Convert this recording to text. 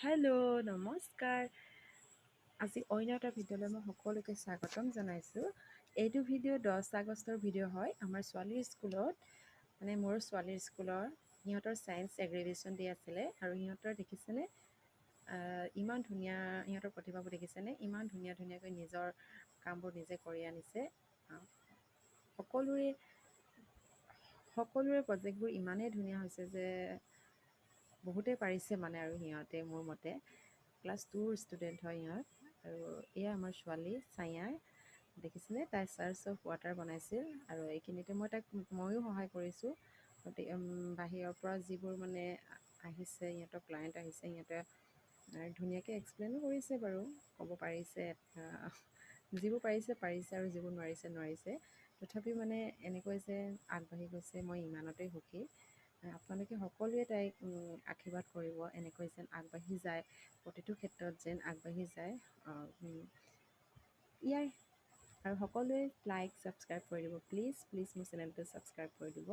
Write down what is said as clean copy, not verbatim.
Hello' নমস্কাৰ। আজি অন্য এটা ভিডিঅ'লৈ মই সকলোকে স্বাগতম জনাইছোঁ। এইটো ভিডিঅ' 10 আগষ্টৰ ভিডিঅ' হয়। আমাৰ ছোৱালীৰ স্কুলত মানে মোৰ ছোৱালীৰ স্কুলৰ সিহঁতৰ ছায়েন্স এগ্ৰিগেশ্যন ডে আছিলে আৰু সিহঁতৰ দেখিছেনে ইমান ধুনীয়া সিহঁতৰ প্ৰতিভাবোৰ দেখিছেনে ইমান ধুনীয়াকৈ নিজৰ কামবোৰ নিজে কৰি আনিছে। সকলোৰে প্ৰজেক্টবোৰ ইমানেই ধুনীয়া হৈছে যে বহুতেই পাৰিছে মানে আৰু সিহঁতে মোৰ মতে ক্লাছ 2ৰ ষ্টুডেণ্ট হয় সিহঁত। আৰু এয়া আমাৰ ছোৱালী ছায়াই দেখিছেনে তাই চাৰ্চ অফ ৱাটাৰ বনাইছিল আৰু এইখিনিতে ময়ো সহায় কৰিছোঁ। বাহিৰৰ পৰা যিবোৰ মানে আহিছে সিহঁতৰ ক্লায়েণ্ট আহিছে সিহঁতে ধুনীয়াকৈ এক্সপ্লেইনো কৰিছে বাৰু ক'ব পাৰিছে যিবোৰ পাৰিছে আৰু যিবোৰ নোৱাৰিছে তথাপিও মানে এনেকৈ যে আগবাঢ়ি গৈছে মই ইমানতেই সুখী। আপোনালোকে সকলোৱে তাইক আশীৰ্বাদ কৰিব এনেকৈ যেন আগবাঢ়ি যায় প্ৰতিটো ক্ষেত্ৰত যেন আগবাঢ়ি যায় আৰু সকলোৱে লাইক ছাবস্ক্ৰাইব কৰি দিব প্লিজ মোৰ চেনেলটো ছাবস্ক্ৰাইব কৰি দিব।